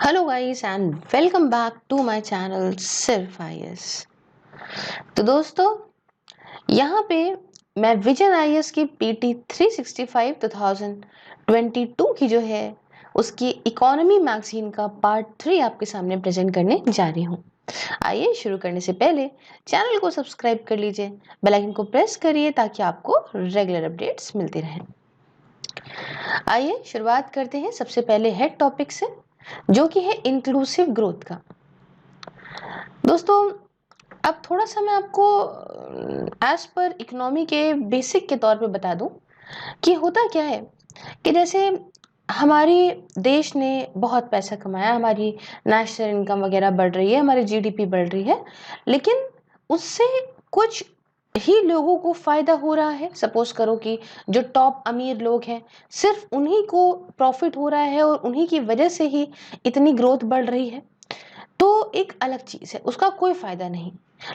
Hello guys and welcome back to my channel सिर्फ IAS. तो दोस्तों, यहाँ पे मैं विजन आईएएस की पीटी 365 2022 की जो है उसकी इकोनॉमी मैगजीन का पार्ट 3 आपके सामने प्रेजेंट करने जा रही हूँ। आइए शुरू करने से पहले चैनल को सब्सक्राइब कर लीजिए, बेल आइकन को प्रेस करिए ताकि आपको रेगुलर अपडेट्स मिलती रहें। आइए शुरुआत करते हैं सबसे पहले हेड टॉपिक से, जो कि है इंक्लूसिव ग्रोथ का। दोस्तों, अब थोड़ा सा मैं आपको एज पर इकोनॉमी के बेसिक के तौर पे बता दूं कि होता क्या है कि जैसे हमारी देश ने बहुत पैसा कमाया, हमारी नेशनल इनकम वगैरह बढ़ रही है, हमारी जीडीपी बढ़ रही है, लेकिन उससे कुछ ही लोगों को फायदा हो रहा है। सपोज करो कि जो टॉप अमीर लोग हैं, सिर्फ उन्हीं को प्रॉफिट हो रहा है और उन्हीं की वजह से ही इतनी ग्रोथ बढ़ रही है, तो एक अलग चीज है, उसका कोई फायदा नहीं।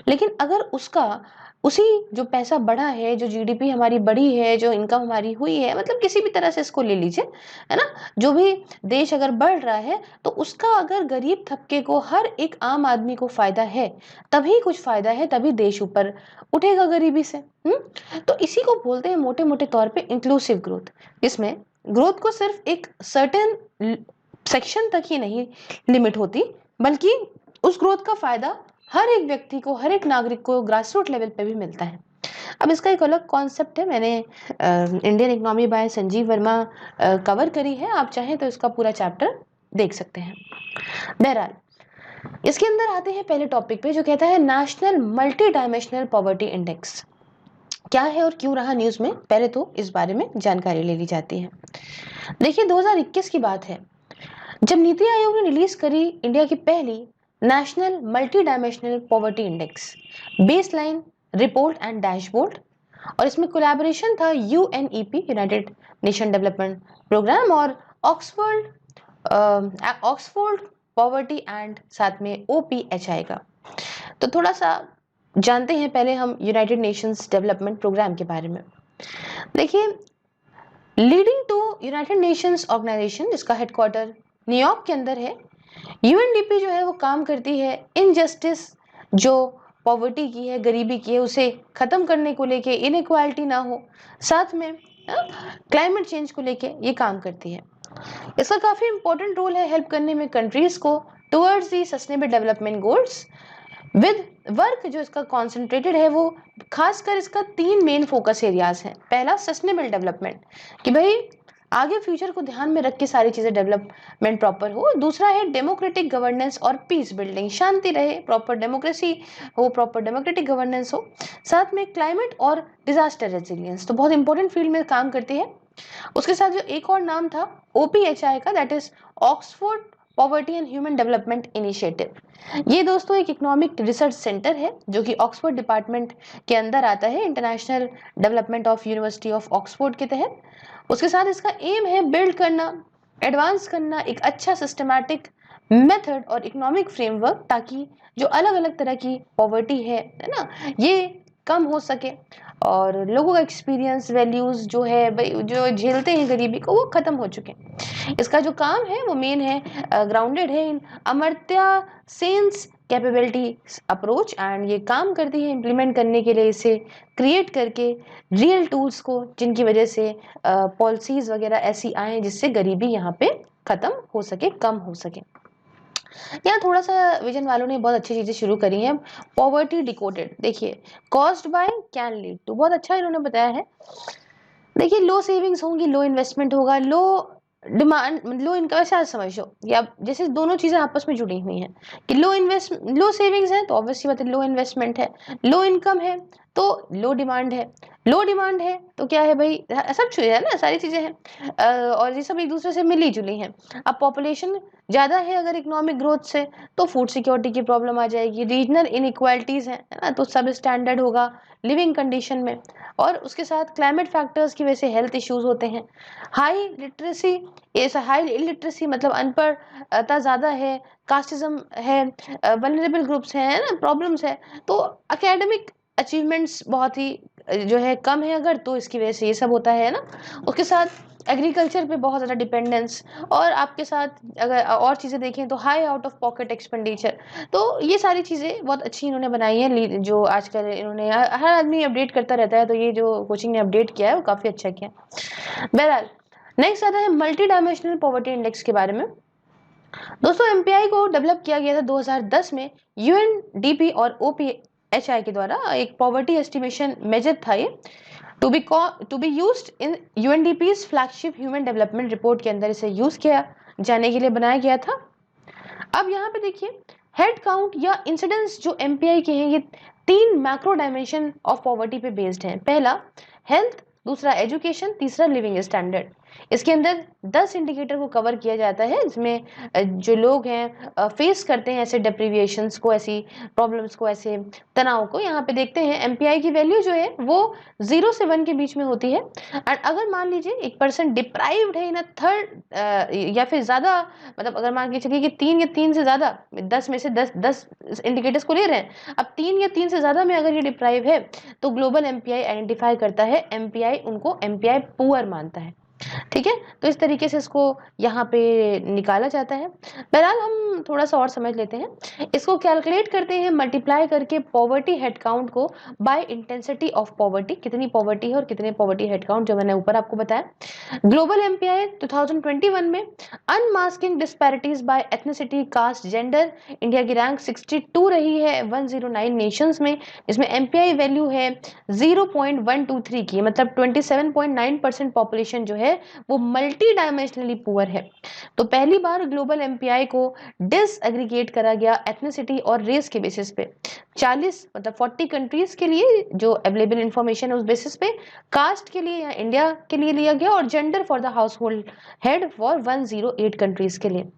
लेकिन अगर उसका उसी जो पैसा बढ़ा है, जो जीडीपी हमारी बढ़ी है, जो इनकम हमारी हुई है, मतलब किसी भी तरह से इसको ले लीजिए, है ना, जो भी देश अगर बढ़ रहा है तो उसका अगर गरीब तबके को, हर एक आम आदमी को फायदा है, तभी कुछ फायदा है, तभी देश ऊपर उठेगा गरीबी से। तो इसी को बोलते हैं मोटे मोटे तौर पे इंक्लूसिव ग्रोथ, जिसमें ग्रोथ को सिर्फ एक सर्टेन सेक्शन तक ही नहीं लिमिट होती, बल्कि उस ग्रोथ का फायदा हर एक व्यक्ति को, हर एक नागरिक को ग्रास रूट लेवल पे भी मिलता है। अब इसका एक अलग कॉन्सेप्ट है, मैंने Indian economy bye Sanjeev Verma cover करी है, आप चाहें तो इसका पूरा चैप्टर देख सकते हैं। बहरहाल, इसके अंदर आते हैं पहले टॉपिक पे, जो कहता है national multi dimensional poverty index. क्या है और क्यों रहा न्यूज में, पहले तो इस बारे में जानकारी ले ली जाती है। देखिए, 2021 की बात है जब नीति आयोग ने रिलीज करी इंडिया की पहली national multi dimensional poverty index baseline report and dashboard, और इसमें कोलैबोरेशन था UNEP, united nation development programme, और ऑक्सफोर्ड पॉवर्टी एंड साथ में ओपीएचआई का। तो थोड़ा सा जानते हैं पहले हम यूनाइटेड नेशंस डेवलपमेंट प्रोग्राम के बारे में। देखिए, leading to United Nations organisation, जिसका हेडक्वार्टर न्यूयॉर्क के अंदर है, यूएनडीपी जो है वो काम करती है इनजस्टिस, जो पॉवर्टी की है, गरीबी की है, उसे खत्म करने को लेके, इनइक्वालिटी ना हो, साथ में क्लाइमेट चेंज को लेके ये काम करती है। इसका काफी इंपॉर्टेंट रोल है हेल्प करने में कंट्रीज को towards the sustainable development goals, with work जो इसका कॉन्सेंट्रेटेड है वो खासकर इसका 3 मेन फोकस एरियाज हैं। पहला सस्टेनेबल डेवलपमेंट, कि भाई आगे फ्यूचर को ध्यान में रख के सारी चीजें डेवलपमेंट प्रॉपर हो। दूसरा है डेमोक्रेटिक गवर्नेंस और पीस बिल्डिंग, शांति रहे, प्रॉपर डेमोक्रेसी हो, प्रॉपर डेमोक्रेटिक गवर्नेंस हो। साथ में क्लाइमेट और डिजास्टर रेजिलियंस, तो बहुत इंपॉर्टेंट फील्ड में काम करती है। उसके साथ जो एक और नाम था ओपीएचआई का, that is Oxford poverty and human development initiative. ये दोस्तों एक इकोनॉमिक रिसर्च सेंटर है जो कि ऑक्सफोर्ड डिपार्टमेंट के अंदर आता है, international development of university of Oxford के तहत। उसके साथ इसका एम है बिल्ड करना, एडवांस करना एक अच्छा सिस्टमैटिक मेथड और इकोनॉमिक फ्रेमवर्क, ताकि जो अलग अलग तरह की पॉवर्टी है ना, ये कम हो सके और लोगों का एक्सपीरियंस, वैल्यूज जो है भाई, जो झेलते हैं गरीबी को, वो खत्म हो चुके हैं। इसका जो काम है वो मेन है ग्राउंडेड है in Amartya Sen's capability approach, and ये काम करती है इम्प्लीमेंट करने के लिए, इसे क्रिएट करके रियल टूल्स को, जिनकी वजह से पॉलिसीज वगैरह ऐसी आए जिससे गरीबी यहाँ पे खत्म हो सके, कम हो सके। यहाँ थोड़ा सा विजन वालों ने बहुत अच्छी चीजें शुरू करी हैं। पॉवर्टी डिकोडेड, देखिए, caused by can lead to, बहुत अच्छा इन्होंने बताया है। देखिए, लो सेविंग्स होंगी, लो इन्वेस्टमेंट होगा, लो डिमांड, लो इनकम, ऐसा समझो या जैसे दोनों चीजें आपस में जुड़ी हुई हैं कि लो सेविंग्स है तो ऑब्वियसली बात है लो इन्वेस्टमेंट है, लो इनकम है तो लो डिमांड है, लो डिमांड है तो क्या है भाई, सब चीजें है ना, सारी चीजें हैं और ये सब एक दूसरे से मिली जुली हैं। अब पॉपुलेशन ज्यादा है अगर इकोनॉमिक ग्रोथ से, तो फूड सिक्योरिटी की प्रॉब्लम आ जाएगी, रीजनल इनइक्वालिटीज है ना, तो सब स्टैंडर्ड होगा लिविंग कंडीशन में, और उसके साथ क्लाइमेट फैक्टर्स की वजह से हेल्थ इश्यूज होते हैं। हाई लिटरेसी, हाई इलिटरेसी मतलब अनपढ़ता ज्यादा है, कास्टिज्म है, वल्नरेबल ग्रुप्स हैं ना, प्रॉब्लम्स है, तो एकेडमिक अचीवमेंट्स बहुत ही जो है कम है अगर, तो इसकी वजह से ये सब होता है ना। उसके साथ एग्रीकल्चर पे बहुत ज़्यादा डिपेंडेंस, और आपके साथ अगर और चीज़ें देखें तो high out of pocket expenditure. तो ये सारी चीज़ें बहुत अच्छी इन्होंने बनाई हैं, जो आजकल इन्होंने हर आदमी अपडेट करता रहता है, तो ये जो कोचिंग ने अपडेट किया है वो काफ़ी अच्छा किया। बहरहाल नेक्स्ट आता है मल्टी डायमेंशनल पॉवर्टी इंडेक्स के बारे में। दोस्तों एमपीआई को डेवलप किया गया था 2010 में यूएनडीपी और ओपीएचआई के द्वारा। एक पॉवर्टी एस्टिमेशन मेजर था ये, to be used in UNDP's flagship human development report के अंदर इसे यूज किया जाने के लिए बनाया गया था। अब यहाँ पे देखिए हेड काउंट या इंसिडेंस जो एमपीआई के हैं, ये 3 मैक्रो डायमेंशन ऑफ पॉवर्टी पे बेस्ड हैं। पहला हेल्थ, दूसरा एजुकेशन, तीसरा लिविंग स्टैंडर्ड। इसके अंदर 10 इंडिकेटर को कवर किया जाता है, जिसमें जो लोग हैं फेस करते हैं ऐसे डिप्रीविएशंस को, ऐसी प्रॉब्लम्स को, ऐसे तनाव को। यहाँ पे देखते हैं एमपीआई की वैल्यू जो है वो 0 से 1 के बीच में होती है। एंड अगर मान लीजिए एक पर्सन डिप्राइव्ड है इन अ थर्ड या फिर ज़्यादा, मतलब अगर मान के चलिए कि 3 या 3 से ज़्यादा, 10 में से 10 इंडिकेटर्स को ले रहे हैं, अब 3 या 3 से ज़्यादा में अगर ये डिप्राइव है तो ग्लोबल एमपीआई आइडेंटिफाई करता है, एमपीआई उनको एमपीआई पुअर मानता है। ठीक है, तो इस तरीके से इसको यहाँ पे निकाला जाता है। बहरहाल हम थोड़ा सा और समझ लेते हैं। इसको कैलकुलेट करते हैं मल्टीप्लाई करके पॉवर्टी हेड काउंट को बाय इंटेंसिटी ऑफ पॉवर्टी, कितनी पॉवर्टी है और कितने पॉवर्टी हेड काउंट, जो मैंने ऊपर आपको बताया। ग्लोबल एमपीआई 2021 में unmasking disparities by ethnicity, caste, gender, India की रैंक 62 रही है 109 नेशंस में, जिसमें एमपीआई वैल्यू है 0.123 की, मतलब 27.9% पॉपुलेशन जो है वो मल्टी डायमेंशनली पुअर है। तो पहली बार ग्लोबल एमपीआई को डिसएग्रीगेट करा गया एथनिसिटी और रेस के बेसिस पे। 40 मतलब 40 कंट्रीज के लिए जो अवेलेबल इंफॉर्मेशन है उस बेसिस पे, कास्ट के लिए या इंडिया के लिए लिया गया, और gender for the house hold head for 108 countries के लिए।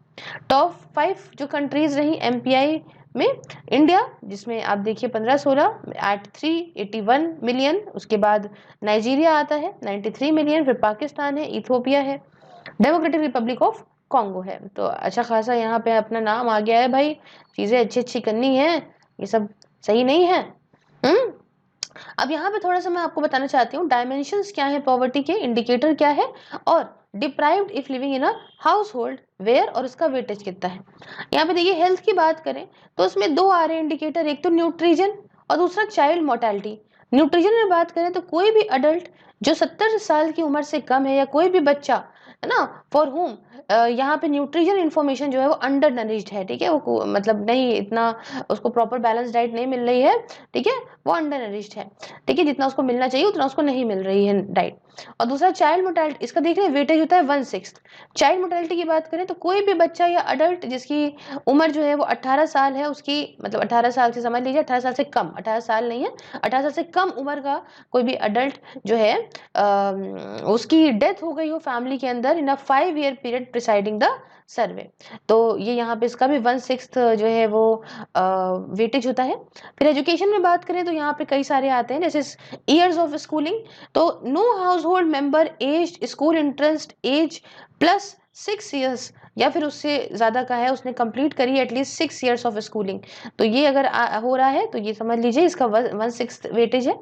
टॉप 5 जो कंट्रीज रही एमपीआई में, इंडिया जिसमें आप देखिए 15-16 एट 381 मिलियन, उसके बाद नाइजीरिया आता है 93 मिलियन, फिर पाकिस्तान है, इथियोपिया है, डेमोक्रेटिक रिपब्लिक ऑफ कॉन्गो है। तो अच्छा खासा यहाँ पे अपना नाम आ गया है भाई, चीजें अच्छी अच्छी करनी है, ये सब सही नहीं है। अब यहाँ पे थोड़ा सा मैं आपको बताना चाहती हूँ डायमेंशंस क्या है पॉवर्टी के, इंडिकेटर क्या है, और deprived if living in a house hold where, और उसका वेटेज कितना है। यहाँ पे देखिए हेल्थ की बात करें तो उसमें 2 आ रहे इंडिकेटर, एक तो न्यूट्रिजन और दूसरा चाइल्ड मोर्टेलिटी। न्यूट्रिजन में बात करें तो कोई भी अडल्ट जो 70 साल की उम्र से कम है, या कोई भी बच्चा है ना, फॉर होम यहाँ पे न्यूट्रिशन इन्फॉर्मेशन जो है वो अंडर नरिश्ड है। ठीक है, वो मतलब नहीं, इतना उसको प्रॉपर बैलेंस डाइट नहीं मिल रही है। ठीक है, वो अंडर नरिश्ड है। ठीक है, जितना उसको मिलना चाहिए उतना उसको नहीं मिल रही है डाइट। और दूसरा चाइल्ड मोर्टेलिटी, इसका देख रहे हैं वेटेज होता है 1/6। चाइल्ड मोर्टेलिटी की बात करें तो कोई भी बच्चा या अडल्ट जिसकी उम्र जो है वो 18 साल है, उसकी मतलब 18 साल से समझ लीजिए 18 साल से कम, 18 साल नहीं है, 18 साल से कम उम्र का कोई भी अडल्ट जो है उसकी डेथ हो गई हो फैमिली के अंदर इन अ 5 year period presiding the survey, तो ये यहाँ पे इसका भी 1/6 जो है वो वेटेज होता है। फिर एजुकेशन में बात करें तो यहाँ पे कई सारे आते हैं, जैसे ईयर्स ऑफ स्कूलिंग, तो no house hold member age school interest age plus 6 years या फिर उससे ज़्यादा का है, उसने कंप्लीट करी एटलीस्ट 6 ईयर्स ऑफ स्कूलिंग, तो ये अगर हो रहा है तो ये समझ लीजिए इसका 1/6 वेटेज है।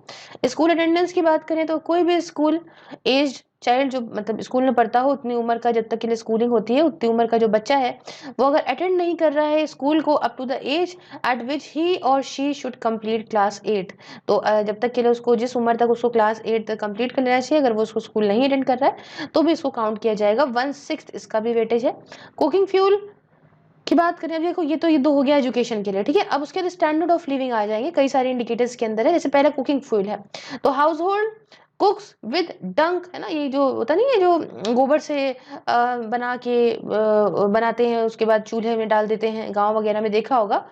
स्कूल अटेंडेंस की बात करें तो कोई भी स्कूल एज चाइल्ड जो मतलब स्कूल में पढ़ता हो उतनी उम्र का, जब तक के लिए स्कूलिंग होती है उतनी उम्र का जो बच्चा है वो अगर अटेंड नहीं कर रहा है स्कूल को up to the age at which he और शी शुड कंप्लीट क्लास 8, तो जब तक के लिए उसको, जिस उम्र तक उसको क्लास 8 तक कंप्लीट कर लेना चाहिए, अगर वो उसको स्कूल नहीं अटेंड कर रहा है तो भी इसको काउंट किया जाएगा। 1/6 इसका भी वेटेज है। कुकिंग फ्यूल की बात करें, अब देखो ये दो हो गया एजुकेशन के लिए। ठीक है, अब उसके बाद स्टैंडर्ड ऑफ लिविंग आ जाएंगे, कई सारे इंडिकेटर्स के अंदर है। जैसे पहला कुकिंग फ्यूल है, तो हाउस होल्ड कुक्स विद डंक, है ना, ये जो होता नहीं है जो गोबर से बना के बनाते हैं, उसके बाद चूल्हे में डाल देते हैं, गांव वगैरह में देखा होगा।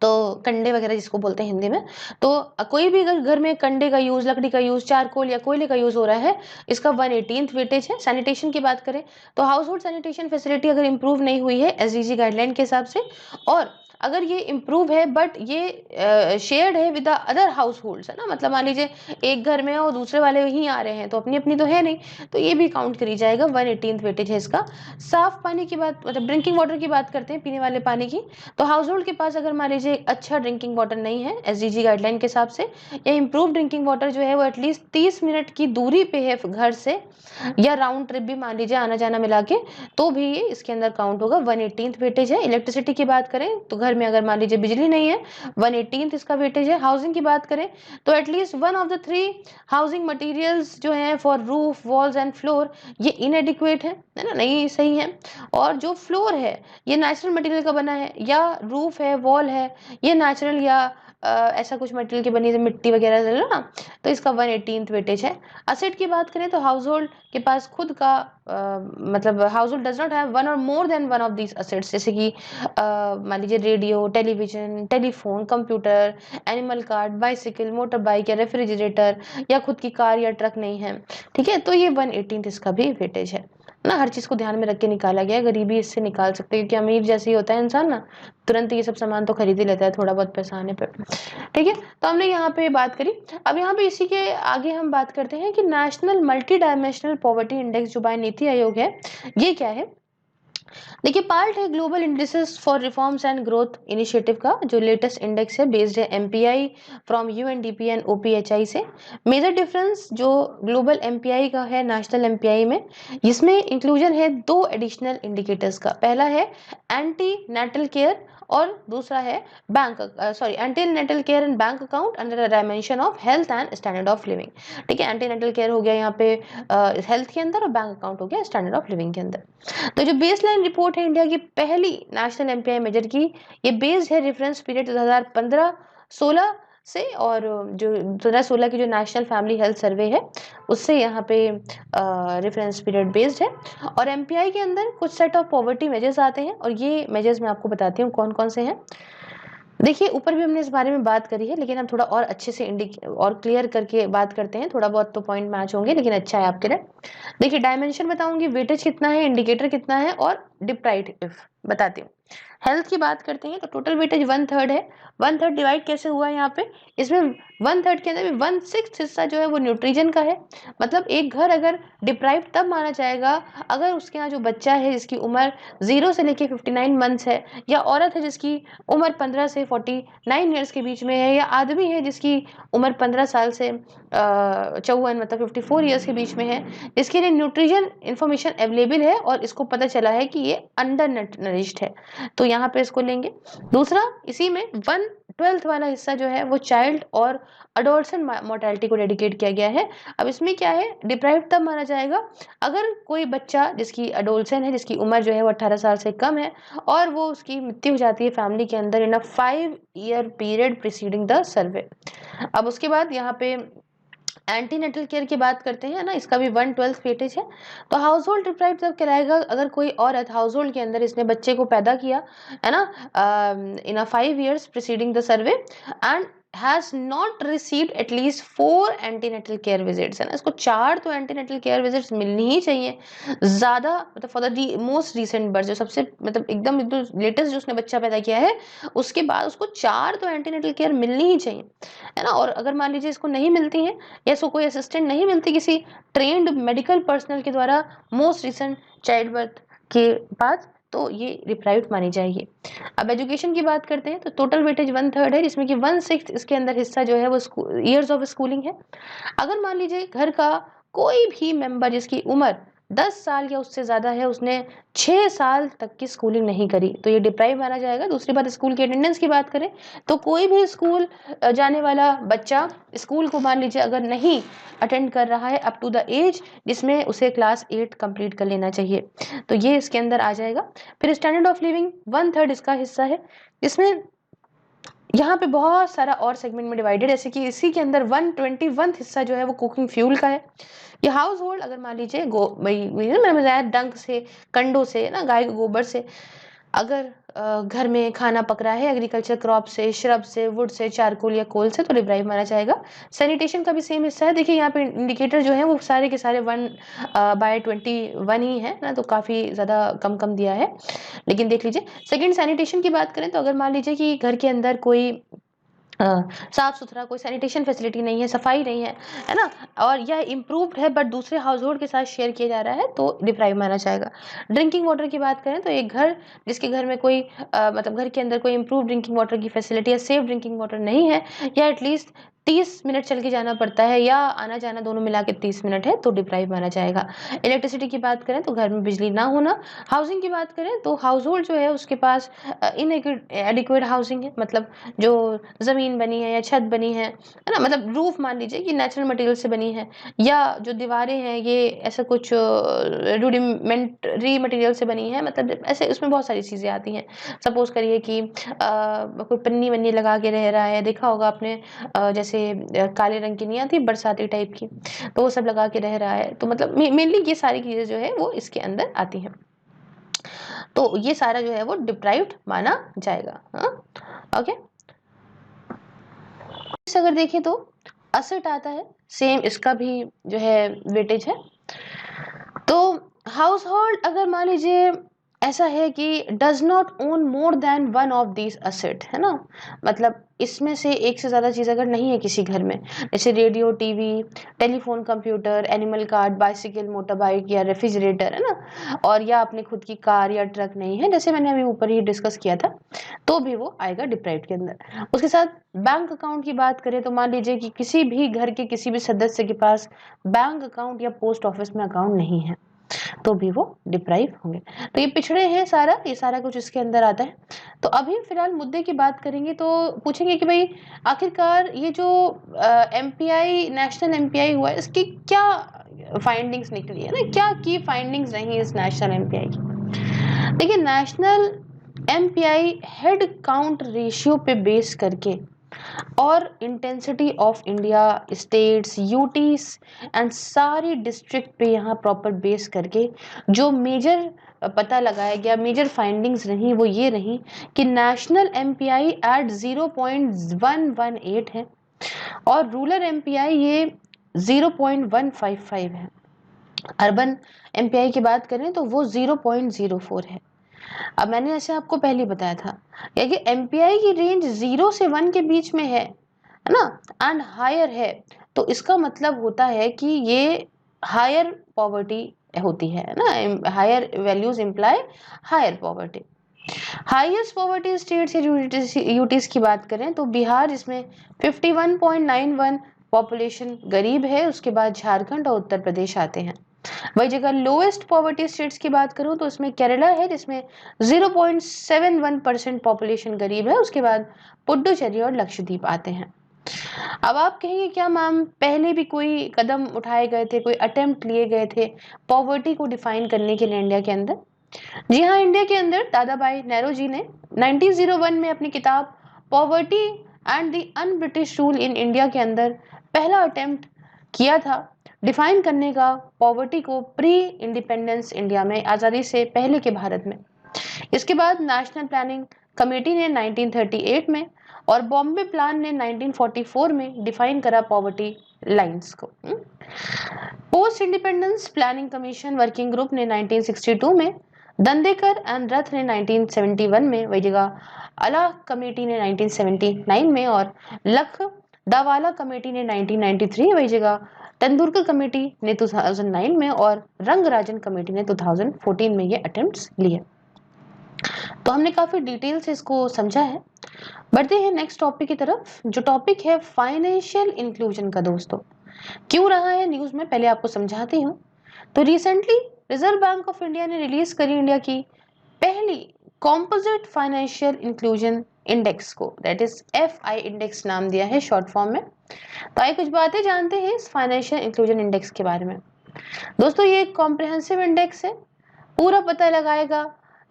तो कंडे वगैरह जिसको बोलते हैं हिंदी में, तो कोई भी अगर घर में कंडे का यूज, लकड़ी का यूज, चारकोल या कोयले का यूज हो रहा है, इसका 1/18 वेटेज है। सैनिटेशन की बात करें तो हाउस होल्ड सैनिटेशन फैसिलिटी अगर इंप्रूव नहीं हुई है एसडीजी गाइडलाइन के हिसाब से, और अगर ये इम्प्रूव है बट ये शेयर्ड है with the other house holds, है ना, मतलब मान लीजिए एक घर में है और दूसरे वाले वहीं आ रहे हैं तो अपनी अपनी तो है नहीं, तो ये भी काउंट करी जाएगा। 1/18 वेटेज है इसका। साफ पानी की बात, मतलब ड्रिंकिंग वाटर की बात करते हैं, पीने वाले पानी की, तो हाउस होल्ड के पास अगर मान लीजिए अच्छा ड्रिंकिंग वाटर नहीं है SDG गाइडलाइन के हिसाब से, या इम्प्रूव ड्रिंकिंग वाटर जो है वो एटलीस्ट 30 मिनट की दूरी पे है घर से, या राउंड ट्रिप भी मान लीजिए आना जाना मिला के, तो भी ये इसके अंदर काउंट होगा। 1/18 वेटेज है। इलेक्ट्रिसिटी की बात करें तो घर में अगर मान लीजिए बिजली नहीं है, 1/18 इसका वेटेज है। हाउसिंग की बात करें तो at least 1 of the 3 housing materials जो है for roof, walls and floor, ये इनएडिक्वेट है ना, नहीं सही है। और जो फ्लोर है ये नेचुरल मटेरियल का बना है, या रूफ है, वॉल है, ये नेचुरल या ऐसा कुछ मटेरियल की बनी है मिट्टी वगैरह से ना, तो इसका 1/18 वेटेज है। असेट की बात करें तो हाउस होल्ड के पास खुद का मतलब household does not have one और more than one of these assets, जैसे कि मान लीजिए radio, television, telephone, computer, animal cart, bicycle, motorbike या रेफ्रिजरेटर, या खुद की कार या ट्रक नहीं है, ठीक है, तो ये 1/18 इसका भी वेटेज है ना। हर चीज को ध्यान में रख के निकाला गया है। गरीबी इससे निकाल सकते हैं, क्योंकि अमीर जैसे ही होता है इंसान ना, तुरंत ये सब सामान तो खरीद ही लेता है थोड़ा बहुत पैसा आने पे, ठीक है। तो हमने यहाँ पे बात करी। अब यहाँ पे इसी के आगे हम बात करते हैं कि national multi dimensional poverty index जो बाय नीति आयोग है, ये क्या है। देखिए, पार्ट है global indices for reforms and growth initiative का, जो लेटेस्ट इंडेक्स है, बेस्ड है MPI from UNDP and OPHI से। मेजर डिफरेंस जो ग्लोबल MPI का है नेशनल MPI में, इसमें इंक्लूजन है 2 एडिशनल इंडिकेटर्स का। पहला है एंटी नेटल केयर और दूसरा है anti natal care and bank account under the dimension of health and standard of living, ठीक है। एंटी नेटल केयर हो गया यहाँ पे हेल्थ के अंदर, और बैंक अकाउंट हो गया स्टैंडर्ड ऑफ लिविंग के अंदर। तो जो बेसलाइन रिपोर्ट है इंडिया की पहली नेशनल MPI मेजर की, ये बेस्ड है रेफरेंस पीरियड 2015-16 से, और जो 2016 की जो नेशनल फैमिली हेल्थ सर्वे है उससे यहाँ पे रेफरेंस पीरियड बेस्ड है। और MPI के अंदर कुछ सेट ऑफ पॉवर्टी मेजर्स आते हैं, और ये मेजर्स मैं आपको बताती हूँ कौन कौन से हैं। देखिए, ऊपर भी हमने इस बारे में बात करी है, लेकिन हम थोड़ा और अच्छे से और क्लियर करके बात करते हैं। थोड़ा बहुत तो पॉइंट मैच होंगे, लेकिन अच्छा है आपके लिए। देखिए, डायमेंशन बताऊंगी, वेटेज कितना है, इंडिकेटर कितना है, और डिप्राइव बताती हूँ। हेल्थ की बात करते हैं तो टोटल वेटेज 1/3 है। 1/3 डिवाइड कैसे हुआ है यहाँ पे, इसमें 1/3 के अंदर भी 1/6 हिस्सा जो है वो न्यूट्रिजन का है। मतलब एक घर अगर डिप्राइव तब माना जाएगा अगर उसके यहाँ जो बच्चा है जिसकी उम्र 0 से लेके 59 मंथ्स है, या औरत है जिसकी उम्र 15 से 49 ईयर्स के बीच में है, या आदमी है जिसकी उम्र 15 साल से 54 मतलब 54 ईयर्स के बीच में है, इसके लिए न्यूट्रिशन इंफॉर्मेशन अवेलेबल है और इसको पता चला है कि ये अंडर नरिश्ड है, तो यहाँ पे इसको लेंगे। दूसरा, इसी में 1/12 वाला हिस्सा जो है वो चाइल्ड और अडोलसेंट मोर्टेलिटी को डेडिकेट किया गया है। अब इसमें क्या है, डिप्राइव तब माना जाएगा अगर कोई बच्चा जिसकी अडोलसेंट है, जिसकी उम्र जो है वो 18 साल से कम है, और वो उसकी मृत्यु हो जाती है फैमिली के अंदर इन अ 5-year period preceding the survey. अब उसके बाद यहाँ पे एंटीनेटल केयर की बात करते हैं ना, इसका भी 1/12 वेटेज है। तो हाउस होल्ड डिप्राइव तब कहलाएगा अगर कोई औरत हाउस होल्ड के अंदर इसने बच्चे को पैदा किया है ना इन अ 5 years preceding the survey, and has not received at least 4 antenatal care visits, है ना, इसको 4 तो एंटीनेटल केयर विजिट्स मिलनी ही चाहिए ज्यादा, मतलब for the most recent birth, जो सबसे मतलब एकदम लेटेस्ट जो उसने बच्चा पैदा किया है, उसके बाद उसको 4 तो एंटीनेटल केयर मिलनी ही चाहिए, है ना। और अगर मान लीजिए इसको नहीं मिलती है, या इसको कोई असिस्टेंट नहीं मिलती किसी ट्रेन्ड मेडिकल पर्सनल के द्वारा मोस्ट रिसेंट चाइल्ड बर्थ के बाद, तो ये डिप्राइव्ड मानी जाएगी। अब एजुकेशन की बात करते हैं तो टोटल वेटेज 1/3 है, जिसमें कि 1/6 इसके अंदर हिस्सा जो है वो ईयर्स ऑफ स्कूलिंग है। अगर मान लीजिए घर का कोई भी मेंबर जिसकी उम्र 10 साल या उससे ज्यादा है, उसने 6 साल तक की स्कूलिंग नहीं करी, तो ये डिप्राइव माना जाएगा। दूसरी बात, स्कूल की अटेंडेंस की बात करें तो कोई भी स्कूल जाने वाला बच्चा स्कूल को मान लीजिए अगर नहीं अटेंड कर रहा है अप टू द एज जिसमें उसे क्लास 8 कंप्लीट कर लेना चाहिए, तो ये इसके अंदर आ जाएगा। फिर स्टैंडर्ड ऑफ लिविंग 1/3 इसका हिस्सा है, इसमें यहाँ पे बहुत सारा और सेगमेंट में डिवाइडेड, जैसे कि इसी के अंदर 121 हिस्सा जो है वो कुकिंग फ्यूल का है। ये हाउस होल्ड अगर मान लीजिए मैंने बताया डंक से, कंडों से ना, गाय के गोबर से अगर घर में खाना पक रहा है एग्रीकल्चर क्रॉप से, श्रब से, वुड से, चारकोल या कोल से, तो डिप्राइव माना जाएगा। सैनिटेशन का भी सेम हिस्सा है। देखिए यहाँ पे इंडिकेटर जो है वो सारे के सारे 1/21 ही है ना, तो काफ़ी ज़्यादा कम कम दिया है। लेकिन देख लीजिए, सेकंड सैनिटेशन की बात करें तो अगर मान लीजिए कि घर के अंदर कोई साफ सुथरा कोई सैनिटेशन फैसिलिटी नहीं है, सफाई नहीं है ना, और यह इम्प्रूव्ड है बट दूसरे हाउस होल्ड के साथ शेयर किया जा रहा है, तो डिप्राइव माना जाएगा। ड्रिंकिंग वाटर की बात करें तो एक घर जिसके घर में कोई मतलब घर के अंदर कोई इम्प्रूव ड्रिंकिंग वाटर की फैसिलिटी या सेफ ड्रिंकिंग वाटर नहीं है, या एटलीस्ट 30 मिनट चल के जाना पड़ता है या आना जाना दोनों मिला के 30 मिनट है, तो डिप्राइव माना जाएगा। इलेक्ट्रिसिटी की बात करें तो घर में बिजली ना होना। हाउसिंग की बात करें तो हाउस होल्ड जो है उसके पास इनएडिक्वेट हाउसिंग है, मतलब जो ज़मीन बनी है या छत बनी है ना, मतलब रूफ मान लीजिए कि नेचुरल मटेरियल से बनी है, या जो दीवारें हैं ये ऐसा कुछ रूडिमेंटरी मटेरियल से बनी है, मतलब ऐसे उसमें बहुत सारी चीज़ें आती हैं। सपोज करिए कि कोई पन्नी वन्नी लगा के रह रहा है, देखा होगा आपने जैसे काले रंग की नहीं आती बरसाती टाइप की, तो वो सब लगा के रह रहा है, तो मतलब मेनली ये सारी चीज़ें जो है वो इसके अंदर आती हैं, तो ये सारा जो है वो डिप्राइव्ड माना जाएगा। हाँ, ओके। अगर देखें तो असेट आता है, सेम इसका भी जो है वेटेज है। तो हाउस होल्ड अगर मान लीजिए ऐसा है कि does not own more than one of these asset, है ना, मतलब इसमें से एक से ज़्यादा चीज़ अगर नहीं है किसी घर में, जैसे radio, TV, telephone, computer, animal cart, bicycle, motorbike या रेफ्रिजरेटर, है ना, और या अपनी खुद की कार या ट्रक नहीं है, जैसे मैंने अभी ऊपर ही डिस्कस किया था, तो भी वो आएगा डिप्राइव्ड के अंदर। उसके साथ बैंक अकाउंट की बात करें तो मान लीजिए कि किसी भी घर के किसी भी सदस्य के पास बैंक अकाउंट या पोस्ट ऑफिस में अकाउंट नहीं है, तो भी वो डिप्राइव होंगे। तो ये पिछड़े हैं सारा, ये सारा कुछ इसके अंदर आता है। तो अभी फिलहाल मुद्दे की बात करेंगे तो पूछेंगे कि भाई आखिरकार ये जो एमपीआई, नेशनल एमपीआई हुआ है, इसकी क्या फाइंडिंग्स निकली है ना, क्या की फाइंडिंग्स रही इस नेशनल एमपीआई की। देखिए, national MPI head count ratio पे बेस करके और intensity of India, states, UTs and सारी डिस्ट्रिक्ट पे यहाँ प्रॉपर बेस करके जो मेजर पता लगाया गया, मेजर फाइंडिंग्स रही, वो ये रही कि नेशनल एमपीआई एट 0.118 है और रूरल एमपीआई ये 0.155 है। अर्बन एमपीआई की बात करें तो वो 0.04 है। अब मैंने ऐसे आपको पहले बताया था कि एमपीआई की रेंज 0 से 1 के बीच में है ना, एंड हायर है, तो इसका मतलब होता है कि ये हायर पॉवर्टी होती है ना, higher values imply higher poverty. Highest poverty states या यूटीज की बात करें तो बिहार, इसमें 51.91 पॉपुलेशन गरीब है, उसके बाद झारखंड और उत्तर प्रदेश आते हैं। वही जगह लोएस्ट पॉवर्टी स्टेट्स की बात करूं तो इसमें केरला है, जिसमें 0.71% पॉपुलेशन गरीब है, उसके बाद पुडुचेरी और लक्षद्वीप आते हैं। अब आप कहेंगे क्या मैम पहले भी कोई कदम उठाए गए थे, कोई अटेम्प्ट लिए गए थे पॉवर्टी को डिफाइन करने के लिए इंडिया के अंदर? जी हाँ, इंडिया के अंदर दादा भाई नेहरू जी ने 1901 में अपनी किताब poverty and the un British rule in India के अंदर पहला अटेम्प्ट किया था डिफाइन करने का पॉवर्टी को प्री इंडिपेंडेंस इंडिया में, आज़ादी से पहले के भारत में। इसके बाद नेशनल प्लानिंग कमेटी ने 1938 में और बॉम्बे प्लान ने 1944 में डिफाइन करा पॉवर्टी लाइंस को। Post independence planning commission working group ने 1962 में, दंडेकर एंड रथ ने 1971 में, वही जगह अला कमेटी ने 1979 में और लख दावाला कमेटी ने 1993, वही जगह तेंदुलकर कमेटी ने 2009 में और रंगराजन कमेटी ने 2014 में ये अटेम्प्ट्स लिए। तो हमने काफी डिटेल से इसको समझा है। बढ़ते हैं नेक्स्ट टॉपिक की तरफ, जो टॉपिक है फाइनेंशियल इंक्लूजन का। दोस्तों, क्यों रहा है न्यूज में, पहले आपको समझाती हूँ। तो recently reserve bank of India ने रिलीज करी इंडिया की पहली कॉम्पोजिट फाइनेंशियल इंक्लूजन इंडेक्स को, दैट इज FI इंडेक्स नाम दिया है शॉर्ट फॉर्म में। तो आइए कुछ बातें जानते हैं इस फाइनेंशियल इंक्लूजन इंडेक्स के बारे में। दोस्तों, ये एक कॉम्प्रिहेंसिव इंडेक्स है, पूरा पता लगाएगा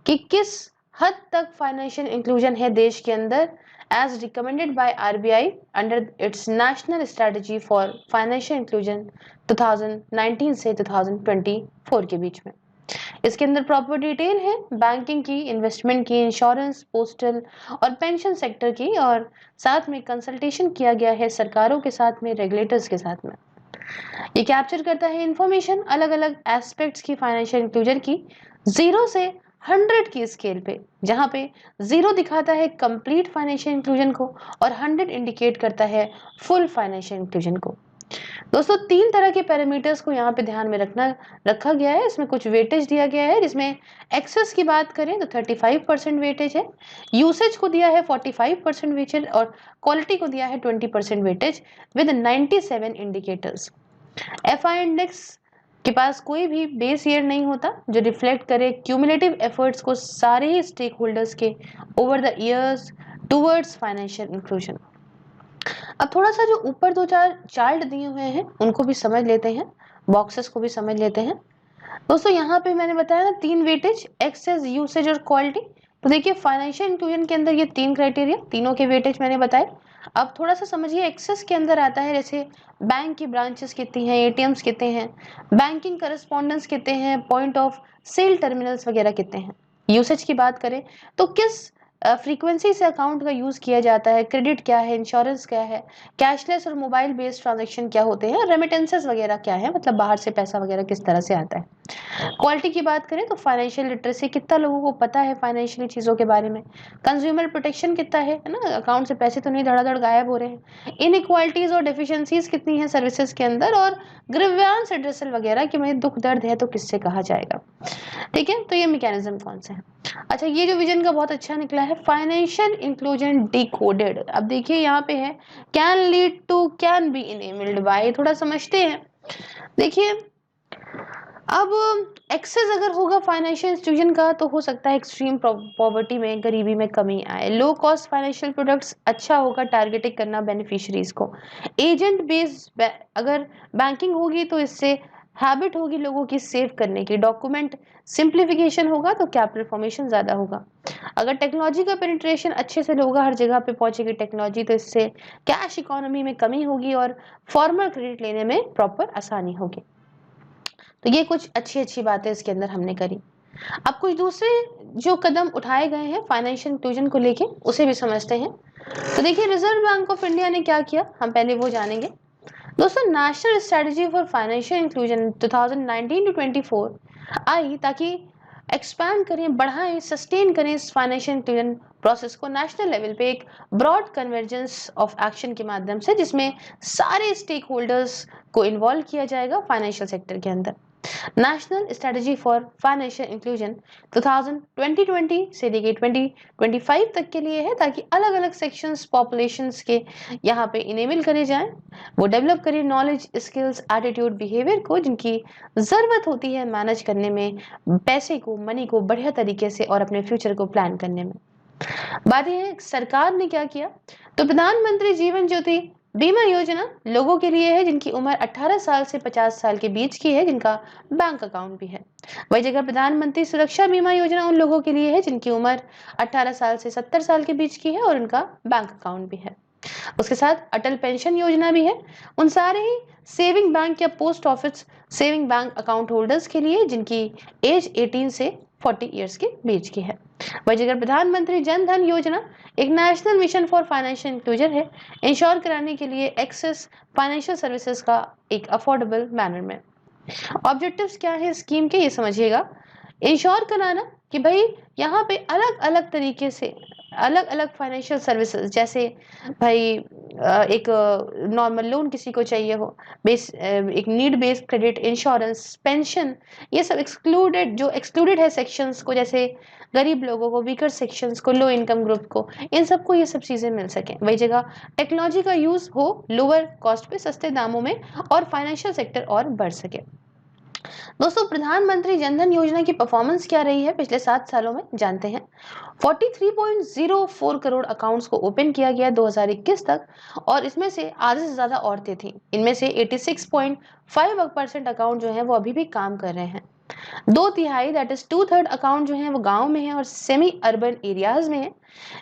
कि किस हद तक फाइनेंशियल इंक्लूजन है देश के अंदर, as recommended by RBI under its national strategy for financial inclusion 2019 से 2024 के बीच में। इसके अंदर प्रॉपर डिटेल है बैंकिंग की, इन्वेस्टमेंट की, इंश्योरेंस, पोस्टल और पेंशन सेक्टर की, और साथ में कंसल्टेशन किया गया है सरकारों के साथ में, रेगुलेटर्स के साथ में। ये कैप्चर करता है इंफॉर्मेशन अलग अलग एस्पेक्ट्स की फाइनेंशियल इंक्लूजन की, 0 से 100 की स्केल पे, जहां पे 0 दिखाता है कंप्लीट फाइनेंशियल इंक्लूजन को और 100 इंडिकेट करता है फुल फाइनेंशियल इंक्लूजन को। दोस्तों 3 तरह के पैरामीटर्स को यहाँ पे ध्यान में रखा गया है। इसमें कुछ वेटेज दिया गया है, जिसमें एक्सेस की बात करें तो 35% वेटेज है, यूसेज को दिया है 45% वेटेज और क्वालिटी को दिया है 20% weightage with 97 indicators. FI index के पास कोई भी बेस ईयर नहीं होता जो रिफ्लेक्ट करे क्यूमुलेटिव एफर्ट्स को सारे ही स्टेक होल्डर्स के over the years towards financial inclusion. अब थोड़ा सा जो ऊपर 2-4 चार्ट दिए हुए हैं उनको भी समझ लेते हैं, बॉक्सेस को भी समझ लेते हैं। दोस्तों यहाँ पे मैंने बताया ना 3 वेटेज, एक्सेस, यूसेज और क्वालिटी। तो देखिए फाइनेंशियल इंक्लूजन के अंदर ये 3 क्राइटेरिया, तीनों के वेटेज मैंने बताए। अब थोड़ा सा समझिए एक्सेस के अंदर आता है जैसे बैंक की ब्रांचेस कितनी हैं, एटीएम्स कितने हैं, बैंकिंग करस्पॉन्डेंस कितने हैं, पॉइंट ऑफ सेल टर्मिनल्स वगैरह कितने हैं। यूसेज की बात करें तो किस फ्रीक्वेंसी से अकाउंट का यूज किया जाता है, क्रेडिट क्या है, इंश्योरेंस क्या है, कैशलेस और मोबाइल बेस्ड ट्रांजैक्शन क्या होते हैं, रेमिटेंसेस वगैरह क्या है, मतलब बाहर से पैसा वगैरह किस तरह से आता है। क्वालिटी की बात करें तो फाइनेंशियल लिटरेसी, कितना लोगों को पता है फाइनेंशियली चीजों के बारे में, कंज्यूमर प्रोटेक्शन कितना है ना, अकाउंट से पैसे तो नहीं धड़ाधड़ गायब हो रहे हैं, इनइक्वालिटीज और डेफिशिएंसीज कितनी है सर्विसेज के अंदर, और ग्रीवियंस एड्रेसल वगैरह कि मुझे दुख दर्द है तो किससे कहा जाएगा। ठीक है, तो ये मैकेनिज्म कौन से हैं। अच्छा, ये जो विजन का बहुत अच्छा निकला है, फाइनेंशियल इंक्लूजन डिकोडेड। अब देखिए यहाँ पे है can lead to can be enabled by, थोड़ा समझते हैं। देखिए अब एक्सेस अगर होगा फाइनेंशियल इंस्टीट्यूशन का तो हो सकता है एक्सट्रीम पॉवर्टी में, गरीबी में कमी आए। लो कॉस्ट फाइनेंशियल प्रोडक्ट्स अच्छा होगा टारगेटिंग करना बेनिफिशियरीज को। एजेंट बेस्ड अगर बैंकिंग होगी तो इससे हैबिट होगी लोगों की सेव करने की। डॉक्यूमेंट सिंप्लीफिकेशन होगा तो कैपिटल फॉर्मेशन ज्यादा होगा। अगर टेक्नोलॉजी का पेनिट्रेशन अच्छे से होगा, हर जगह पे पहुंचेगी टेक्नोलॉजी, तो इससे कैश इकोनॉमी में कमी होगी और फॉर्मल क्रेडिट लेने में प्रॉपर आसानी होगी। तो ये कुछ अच्छी अच्छी बातें इसके अंदर हमने करी। अब कुछ दूसरे जो कदम उठाए गए हैं फाइनेंशियल इंक्लूजन को लेके उसे भी समझते हैं। तो देखिए रिजर्व बैंक ऑफ इंडिया ने क्या किया, हम पहले वो जानेंगे। दोस्तों national strategy for financial inclusion 2019 to 24 आई ताकि एक्सपैंड करें, बढ़ाएं, सस्टेन करें इस फाइनेंशियल इंक्लूजन प्रोसेस को नेशनल लेवल पे एक ब्रॉड कन्वर्जेंस ऑफ एक्शन के माध्यम से, जिसमें सारे स्टेक होल्डर्स को इन्वॉल्व किया जाएगा फाइनेंशियल सेक्टर के अंदर। National strategy for financial inclusion 2020 से लेके 2025 तक के लिए है, ताकि अलग अलग सेक्शंस पॉपुलेशंस के यहाँ पे इनेबल करे जाएं, वो डेवलप करें नॉलेज, स्किल्स, एटीट्यूड, बिहेवियर को जिनकी जरूरत होती है मैनेज करने में, पैसे को, मनी को बढ़िया तरीके से और अपने फ्यूचर को प्लान करने में। बात यह है सरकार ने क्या किया, तो प्रधानमंत्री जीवन ज्योति बीमा योजना लोगों के लिए है जिनकी उम्र 18 साल से 50 साल के बीच की है, जिनका बैंक अकाउंट भी है। वही जगह प्रधानमंत्री सुरक्षा बीमा योजना उन लोगों के लिए है जिनकी उम्र 18 साल से 70 साल के बीच की है और उनका बैंक अकाउंट भी है। उसके साथ अटल पेंशन योजना भी है उन सारे ही सेविंग बैंक या post office saving bank account holders के लिए जिनकी एज 18 से 40 ईयर्स के बीच की है। वही जगह प्रधानमंत्री जन धन योजना एक national mission for financial inclusion है, इंश्योर कराने के लिए एक्सेस फाइनेंशियल सर्विसेज का एक अफोर्डेबल मैनर में। ऑब्जेक्टिव्स क्या है स्कीम के, ये समझिएगा। इंश्योर कराना कि भाई यहाँ पे अलग अलग तरीके से अलग अलग फाइनेंशियल सर्विसेज, जैसे भाई एक नॉर्मल लोन किसी को चाहिए हो, एक need based credit, insurance, pension, ये सब एक्सक्लूडेड, जो एक्सक्लूडेड है सेक्शंस को, जैसे गरीब लोगों को, वीकर सेक्शंस को, लो इनकम ग्रुप को, इन सबको ये सब चीजें मिल सके। वही जगह टेक्नोलॉजी का यूज हो लोअर कॉस्ट पे, सस्ते दामों में, और फाइनेंशियल सेक्टर और बढ़ सके। दोस्तों प्रधानमंत्री जनधन योजना की परफॉर्मेंस क्या रही है पिछले 7 सालों में, जानते हैं। 43.04 करोड़ अकाउंट्स को ओपन किया गया 2021 तक, और इसमें से आधे से ज्यादा औरतें थीं। इनमें से 86.5% अकाउंट जो है वो अभी भी काम कर रहे हैं। 2/3 दैट इज 2/3 अकाउंट जो है वो गांव में है और सेमी अर्बन एरियाज में है।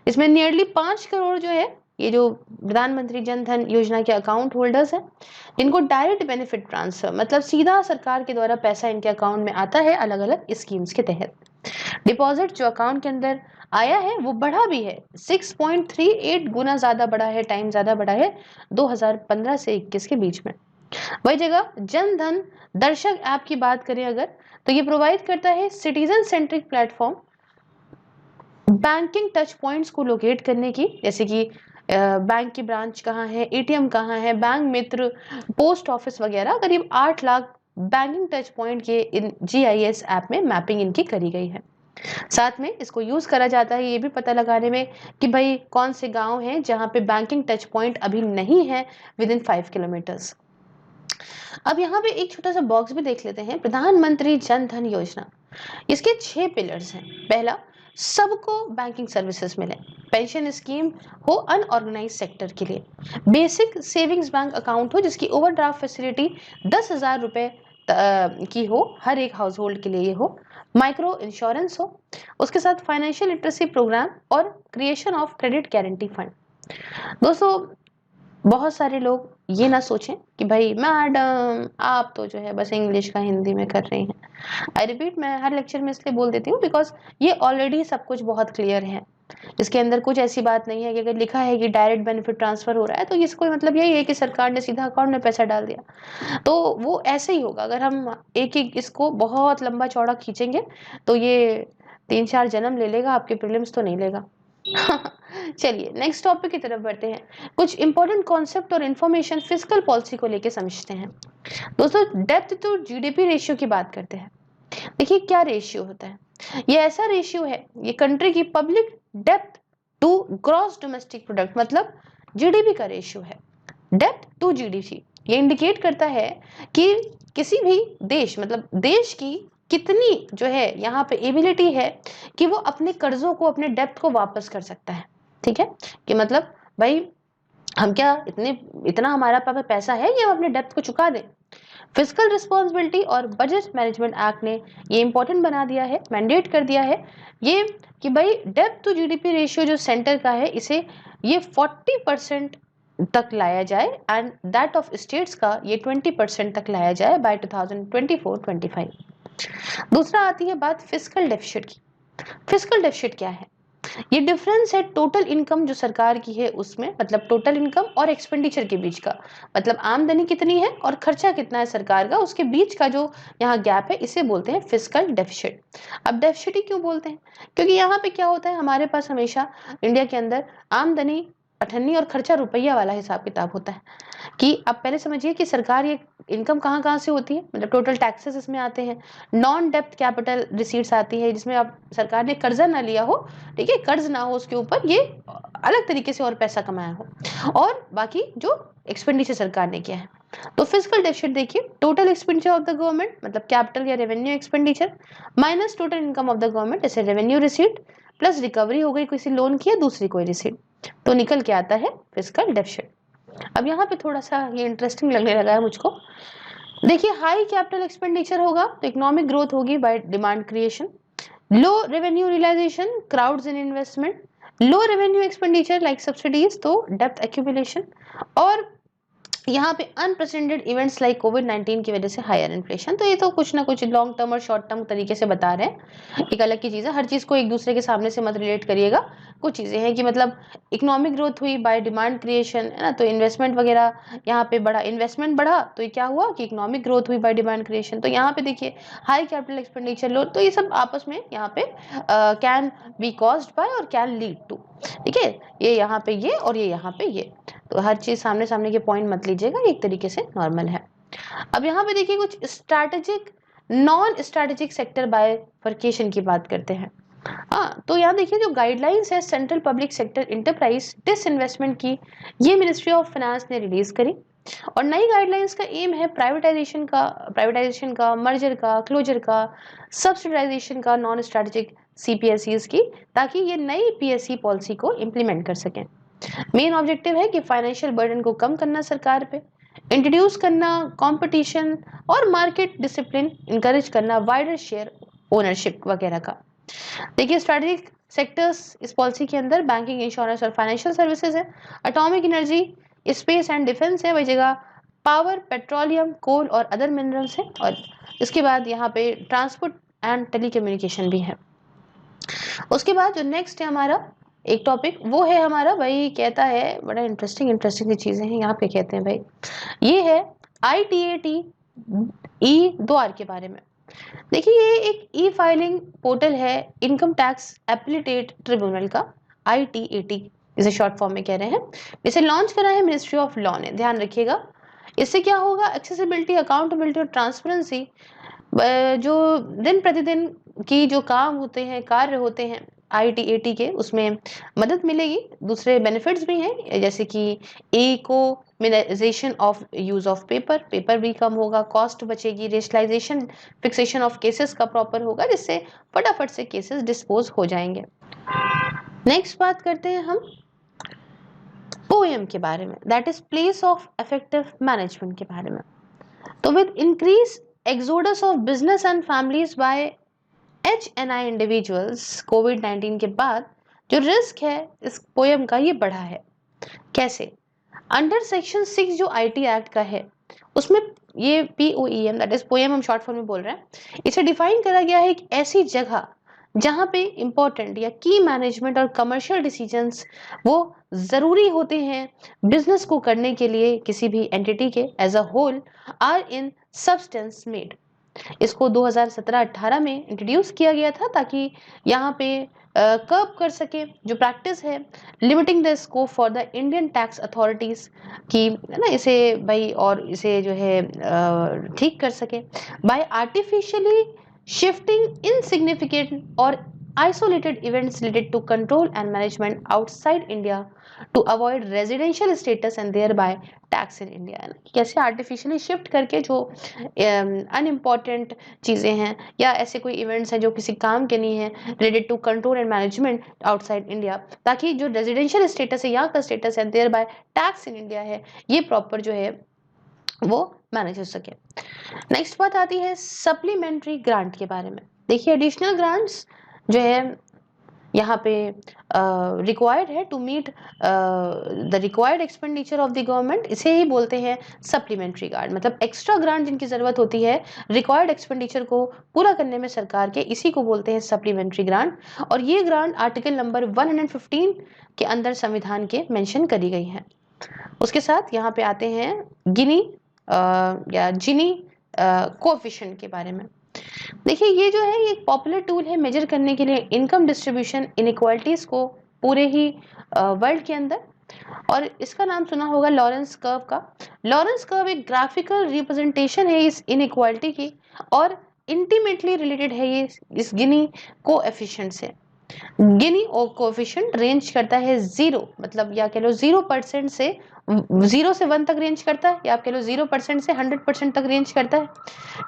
इसमें नियरली 5 करोड़ जो है ये जो प्रधानमंत्री जन धन योजना के अकाउंट होल्डर्स हैं, इनको डायरेक्ट बेनिफिट ट्रांसफर मतलब सीधा सरकार के द्वारा पैसा इनके अकाउंट में आता है अलग अलग स्कीम्स के तहत। डिपॉजिट जो अकाउंट के अंदर आया है वो बढ़ा भी है, 6.38 गुना ज्यादा बढ़ा है, टाइम ज्यादा बढ़ा है 2015 से 21 के बीच में। वही जगह जन धन दर्शक ऐप की बात करें अगर, तो ये प्रोवाइड करता है citizen centric platform banking touch points को लोकेट करने की, जैसे कि बैंक की ब्रांच कहाँ है, एटीएम कहाँ है, बैंक मित्र, पोस्ट ऑफिस वगैरह। करीब 8 लाख बैंकिंग टच पॉइंट के इन GIS ऐप में मैपिंग इनकी करी गई है। साथ में इसको यूज करा जाता है ये भी पता लगाने में कि भाई कौन से गांव हैं जहां पे बैंकिंग टच पॉइंट अभी नहीं है विद इन 5 किलोमीटर्स। अब यहाँ पे एक छोटा सा बॉक्स भी देख लेते हैं, प्रधानमंत्री जन धन योजना। इसके 6 पिलर्स हैं। पहला, सबको बैंकिंग सर्विसेज मिले, पेंशन स्कीम हो अनऑर्गेनाइज सेक्टर के लिए, बेसिक सेविंग्स बैंक अकाउंट हो जिसकी ओवरड्राफ्ट फैसिलिटी 10,000 रुपए की हो, हर एक हाउस होल्ड के लिए ये हो, माइक्रो इंश्योरेंस हो, उसके साथ फाइनेंशियल लिटरेसी प्रोग्राम और creation of credit guarantee fund. दोस्तों, बहुत सारे लोग ये ना सोचें कि भाई मैडम आप तो जो है बस इंग्लिश का हिंदी में कर रही हैं। आई रिपीट, मैं हर लेक्चर में इसलिए बोल देती हूँ बिकॉज ये ऑलरेडी सब कुछ बहुत क्लियर है। इसके अंदर कुछ ऐसी बात नहीं है कि अगर लिखा है कि डायरेक्ट बेनिफिट ट्रांसफर हो रहा है तो इसको मतलब यही है कि सरकार ने सीधा अकाउंट में पैसा डाल दिया, तो वो ऐसे ही होगा। अगर हम एक एक इसको बहुत लंबा चौड़ा खींचेंगे तो ये 3-4 जन्म ले लेगा, आपके प्रीलिम्स तो नहीं लेगा। चलिए नेक्स्ट टॉपिक की तरफ बढ़ते हैं। कुछ इंपॉर्टेंट कॉन्सेप्ट और इंफॉर्मेशन फिस्कल पॉलिसी को लेके समझते हैं। दोस्तों, डेप्थ टू GDP रेशियो की बात करते हैं। देखिए क्या रेशियो होता है, ये ऐसा रेशियो है, ये कंट्री की public depth to gross domestic product मतलब GDP का रेशियो है। डेप्थ टू GDP ये इंडिकेट करता है कि किसी भी देश मतलब देश की कितनी जो है यहाँ पे एबिलिटी है कि वो अपने कर्जों को, अपने डेप्थ को वापस कर सकता है। ठीक है, कि मतलब भाई हम क्या इतना हमारा पास पैसा है कि हम अपने डेप्थ को चुका दें। फिस्कल रिस्पॉन्सिबिलिटी और बजट मैनेजमेंट एक्ट ने ये इंपॉर्टेंट बना दिया है, मैंडेट कर दिया है ये कि भाई डेप्थ टू GDP रेशियो जो सेंटर का है इसे ये 40% तक लाया जाए एंड दैट ऑफ स्टेट्स का ये 20% तक लाया जाए बाय 2024-25। दूसरा आती है बात फिस्कल डेफिसिट की। फिस्कल डेफिसिट क्या है, ये डिफरेंस है टोटल इनकम जो सरकार की है उसमें, मतलब टोटल इनकम और एक्सपेंडिचर के बीच का, मतलब आमदनी कितनी है और खर्चा कितना है सरकार का, उसके बीच का जो यहाँ गैप है इसे बोलते हैं फिस्कल डेफिसिट। अब डेफिसिट ही क्यों बोलते हैं, क्योंकि यहाँ पे क्या होता है, हमारे पास हमेशा इंडिया के अंदर आमदनी अठन्नी और खर्चा रुपया वाला हिसाब किताब होता है। कि आप पहले समझिए कि सरकार ये इनकम कहाँ कहाँ से होती है, मतलब टोटल टैक्सेस इसमें आते हैं, नॉन डेप्थ कैपिटल रिसीट्स आती है जिसमें आप सरकार ने कर्जा ना लिया हो, ठीक है, कर्ज ना हो उसके ऊपर, ये अलग तरीके से और पैसा कमाया हो, और बाकी जो एक्सपेंडिचर सरकार ने किया है। तो फिस्कल डेफिसिट देखिए, total expenditure of the government मतलब कैपिटल या revenue expenditure minus total income of the government, जैसे रेवेन्यू रिसीट प्लस रिकवरी हो गई किसी लोन की या दूसरी कोई रिसीट, तो निकल के आता है फिस्कल डेफिसिट। अब यहाँ पे थोड़ा सा ये इंटरेस्टिंग लगने लगा है मुझको। देखिए, हाई कैपिटल एक्सपेंडिचर होगा तो इकोनॉमिक ग्रोथ होगी by demand creation, low revenue realisation crowds in investment, low revenue expenditure like subsidies तो डेप्थ एक्यूमुलेशन, और यहाँ पे अनप्रेसिडेंटेड इवेंट्स लाइक कोविड-19 की वजह से हायर इन्फ्लेशन। तो ये तो कुछ ना कुछ लॉन्ग टर्म और शॉर्ट टर्म तरीके से बता रहे हैं, एक अलग की चीज़ है, हर चीज़ को एक दूसरे के सामने से मत रिलेट करिएगा। कुछ चीज़ें हैं कि मतलब इकोनॉमिक ग्रोथ हुई बाय डिमांड क्रिएशन, है ना, तो इन्वेस्टमेंट वगैरह यहाँ पे बढ़ा, इन्वेस्टमेंट बढ़ा तो ये क्या हुआ कि इकोनॉमिक ग्रोथ हुई बाय डिमांड क्रिएशन। तो यहाँ पे देखिए हाई कैपिटल एक्सपेंडिचर लो, तो ये सब आपस में यहाँ पे कैन बी कॉज्ड बाय और कैन लीड टू, ठीक है, ये यहाँ पे ये और ये यहाँ पे ये, तो हर चीज सामने सामने के पॉइंट मत लीजिएगा, एक तरीके से नॉर्मल है। अब यहाँ पे देखिए कुछ strategic non strategic sector bifurcation की बात करते हैं। हाँ, तो यहाँ देखिए जो गाइडलाइंस है central public sector enterprise disinvestment की, ये मिनिस्ट्री ऑफ फाइनेंस ने रिलीज करी, और नई गाइडलाइंस का एम है प्राइवेटाइजेशन का, मर्जर का, क्लोजर का, सब्सिडाइजेशन का, नॉन स्ट्रैटेजिक CPSEs की, ताकि ये नई PSE पॉलिसी को इम्प्लीमेंट कर सकें। मेन ऑब्जेक्टिव है कि फाइनेंशियल बर्डन को कम करना सरकार पे, इंट्रोड्यूस करना कंपटीशन और मार्केट डिसिप्लिन, इंकरेज करना वाइडर शेयर ओनरशिप वगैरह का। देखिए स्ट्रैटेजिक सेक्टर्स इस पॉलिसी के अंदर बैंकिंग, इंश्योरेंस और फाइनेंशियल सर्विसेज है। Atomic energy, space and defence है। वही जगह पावर, पेट्रोलियम, कोल और अदर मिनरल्स है। और इसके बाद यहाँ पे ट्रांसपोर्ट एंड टेलीकम्युनिकेशन भी है। उसके बाद जो नेक्स्ट है हमारा एक टॉपिक, वो है हमारा, भाई कहता है बड़ा इंटरेस्टिंग सी चीजें हैं यहाँ पे। कहते हैं भाई ये है ITAT ई द्वार के बारे में। देखिए ये एक ई फाइलिंग पोर्टल है इनकम टैक्स एपीलेट ट्रिब्यूनल का, ITAT इसे शॉर्ट फॉर्म में कह रहे हैं। इसे लॉन्च करा है मिनिस्ट्री ऑफ लॉ ने, ध्यान रखिएगा। इससे क्या होगा, एक्सेसिबिलिटी, अकाउंटेबिलिटी और ट्रांसपेरेंसी, जो दिन प्रतिदिन की जो काम होते हैं, कार्य होते हैं ITAT के, उसमें मदद मिलेगी। दूसरे बेनिफिट्स भी हैं, जैसे कि इकोनोमाइजेशन ऑफ यूज ऑफ पेपर भी कम होगा, कॉस्ट बचेगी, रेशनलाइजेशन, फिक्सेशन ऑफ केसेस का प्रॉपर होगा, जिससे फटाफट से केसेस डिस्पोज हो जाएंगे। नेक्स्ट बात करते हैं हम पोएम के बारे में, that is place of effective management के बारे में। तो with increase exodus of business and families by HNI individuals, कोविड-19 के बाद जो रिस्क है इस पोएम का ये बढ़ा है। कैसे? अंडर सेक्शन 6 जो IT एक्ट का है, उसमें ये POEM, दैट इज पोएम हम शॉर्ट फॉर्म में बोल रहे हैं, इसे डिफाइन करा गया है एक ऐसी जगह जहां पे इंपॉर्टेंट या की मैनेजमेंट और कमर्शियल डिसीजंस वो जरूरी होते हैं बिजनेस को करने के लिए, किसी भी एंटिटी के as a whole are in substance made. इसको 2017-18 में इंट्रोड्यूस किया गया था, ताकि यहाँ पे कर्ब कर सके जो प्रैक्टिस है limiting the scope for the Indian tax authorities की, है ना, इसे भाई, और इसे जो है ठीक कर सके by artificially shifting insignificant or isolated events related to control and management outside India to avoid residential status and thereby tax in India। कैसे आर्टिफिशियली शिफ्ट करके जो अनइम्पॉर्टेंट चीज़ें हैं या ऐसे कोई इवेंट्स हैं जो किसी काम के नहीं है, related to control and management outside India, ताकि जो रेजिडेंशियल स्टेटस है, यहाँ का स्टेटस है, thereby tax in India है, ये प्रॉपर जो है वो मैनेज हो सके। नेक्स्ट बात आती है सप्लीमेंट्री ग्रांट के बारे में। देखिए एडिशनल ग्रांट्स जो है यहाँ पे रिक्वायर्ड है to meet the required expenditure of the government, इसे ही बोलते हैं सप्लीमेंट्री ग्रांट। मतलब एक्स्ट्रा ग्रांट जिनकी जरूरत होती है रिक्वायर्ड एक्सपेंडिचर को पूरा करने में सरकार के, इसी को बोलते हैं सप्लीमेंट्री ग्रांट। और ये ग्रांट आर्टिकल नंबर 115 के अंदर संविधान के मेंशन करी गई है। उसके साथ यहाँ पे आते हैं गिनी या जिनी कोएफिशिएंट के बारे में। देखिए ये जो है ये एक पॉपुलर टूल है मेजर करने के लिए इनकम डिस्ट्रीब्यूशन इनइक्वालिटीज को पूरे ही वर्ल्ड के अंदर, और इसका नाम सुना होगा लॉरेंस कर्व का। लॉरेंस कर्व एक ग्राफिकल रिप्रेजेंटेशन है इस इनइक्वालिटी की, और इंटीमेटली रिलेटेड है ये इस गिनी कोएफिशिएंट से। गिनी कोएफिशिएंट रेंज करता है 0, मतलब या कह लो 0% से 0 से 1 तक रेंज करता है, या आप कह लो 0% से 100% तक रेंज करता है।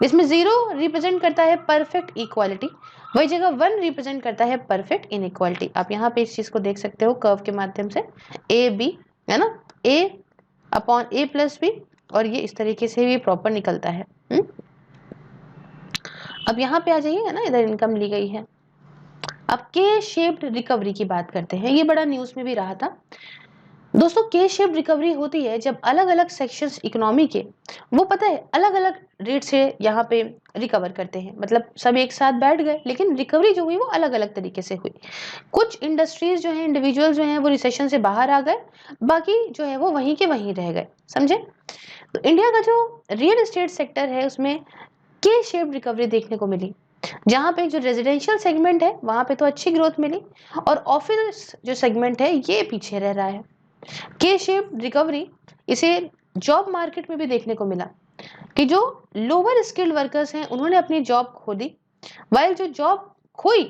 इसमें 0 रिप्रेजेंट करता है परफेक्ट इक्वालिटी, वही जगह 1 रिप्रेजेंट करता है परफेक्ट इनइक्वालिटी। आप यहाँ पे इस चीज को देख सकते हो कर्व के माध्यम से, AB है ना, A/A+B, और ये इस तरीके से भी प्रॉपर निकलता है। अब यहाँ पे आ जाइए, है ना, इधर इनकम ली गई है। अब के शेप्ड रिकवरी की बात करते हैं, ये बड़ा न्यूज में भी रहा था दोस्तों। के शेप्ड रिकवरी होती है जब अलग अलग सेक्शंस इकोनॉमी के, वो पता है अलग अलग रेट से यहाँ पे रिकवर करते हैं, मतलब सब एक साथ बैठ गए, लेकिन रिकवरी जो हुई वो अलग अलग तरीके से हुई। कुछ इंडस्ट्रीज जो है, इंडिविजुअल जो है, वो रिसेशन से बाहर आ गए, बाकी जो है वो वहीं के वहीं रह गए, समझे। तो इंडिया का जो रियल एस्टेट सेक्टर है उसमें के शेप्ड रिकवरी देखने को मिली, जहां पे जो रेजिडेंशियल सेगमेंट है वहां पे तो अच्छी ग्रोथ मिली, और ऑफिस जो सेगमेंट है ये पीछे रह रहा है। के शेप रिकवरी इसे जॉब मार्केट में भी देखने को मिला कि जो लोअर स्किल्ड वर्कर्स हैं उन्होंने अपनी जॉब खो दी, वाइल जो जॉब खोई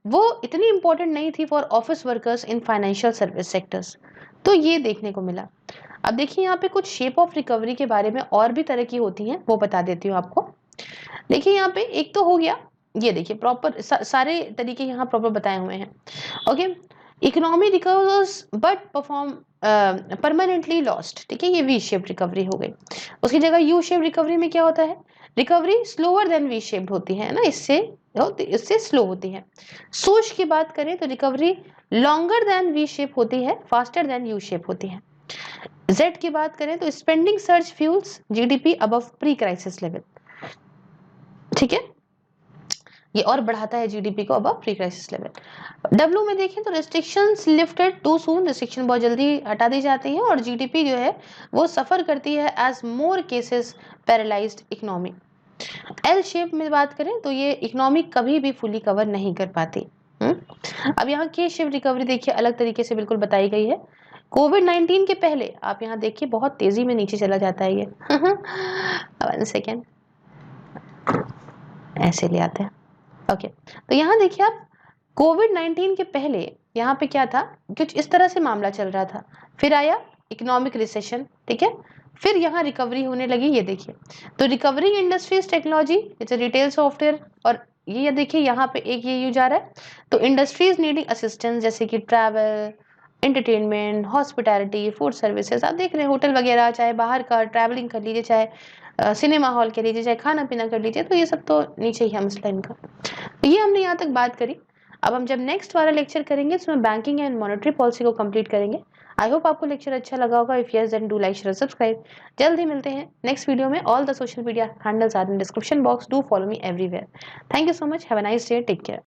वो इतनी इंपॉर्टेंट नहीं थी for office workers in financial service sectors, तो ये देखने को मिला। अब देखिए यहाँ पे कुछ शेप ऑफ रिकवरी के बारे में और भी तरह की होती हैं, वो बता देती हूँ आपको। देखिए यहाँ पे एक तो हो गया, ये देखिए प्रॉपर सारे तरीके यहाँ प्रॉपर बताए हुए हैं। Okay, economy recovers but perform permanently lost, ठीक है, ये वी शेप रिकवरी हो गई। उसकी जगह यू शेप रिकवरी में क्या होता है, recovery slower then V shaped होती है ना, इससे स्लो होती है। सोच की बात करें तो recovery longer than V shape होती है, फास्टर देन यू शेप होती है। जेड की बात करें तो spending search fuels GDP above pre crisis level, ठीक है, ये और बढ़ाता है जीडीपी को above pre crisis level. W में देखें तो restrictions lifted too soon, restriction बहुत जल्दी हटा दी जाती है और जीडीपी जो है वो सफर करती है as more cases paralysed economy. L shape में बात करें तो ये इकोनॉमी कभी भी फुली कवर नहीं कर पाती। अब यहाँ के शेप रिकवरी देखिए अलग तरीके से बिल्कुल बताई गई है। कोविड-19 के पहले आप यहाँ देखिए बहुत तेजी में नीचे चला जाता है ये। 1 सेकेंड, ऐसे ले आते हैं। ओके, तो यहाँ देखिए आप कोविड-19 के पहले यहाँ पे क्या था, कुछ इस तरह से मामला चल रहा था, फिर आया इकोनॉमिक रिसेशन, ठीक है, फिर यहाँ रिकवरी होने लगी, ये देखिए। तो रिकवरिंग इंडस्ट्रीज टेक्नोलॉजी, जैसे रिटेल सॉफ्टवेयर, और ये देखिए यहाँ पे एक ये यूज आ रहा है। तो इंडस्ट्रीज नीडिंग असिस्टेंस जैसे कि travel, entertainment, hospitality, food services, आप देख रहे हैं होटल वगैरह, चाहे बाहर का ट्रैवलिंग कर लीजिए, चाहे सिनेमा हॉल कर लीजिए, चाहे खाना पीना कर लीजिए, तो ये सब तो नीचे ही है मसला इनका। तो ये हमने यहाँ तक बात करी। अब हम जब नेक्स्ट वाला लेक्चर करेंगे उसमें बैंकिंग एंड मॉनेटरी पॉलिसी को कंप्लीट करेंगे। आई होप आपको लेक्चर अच्छा लगा होगा। If yes then do like share subscribe. जल्द ही मिलते हैं नेक्स्ट वीडियो में। All the social media handles are in description box, do follow me everywhere. Thank you so much, have a nice day, take care.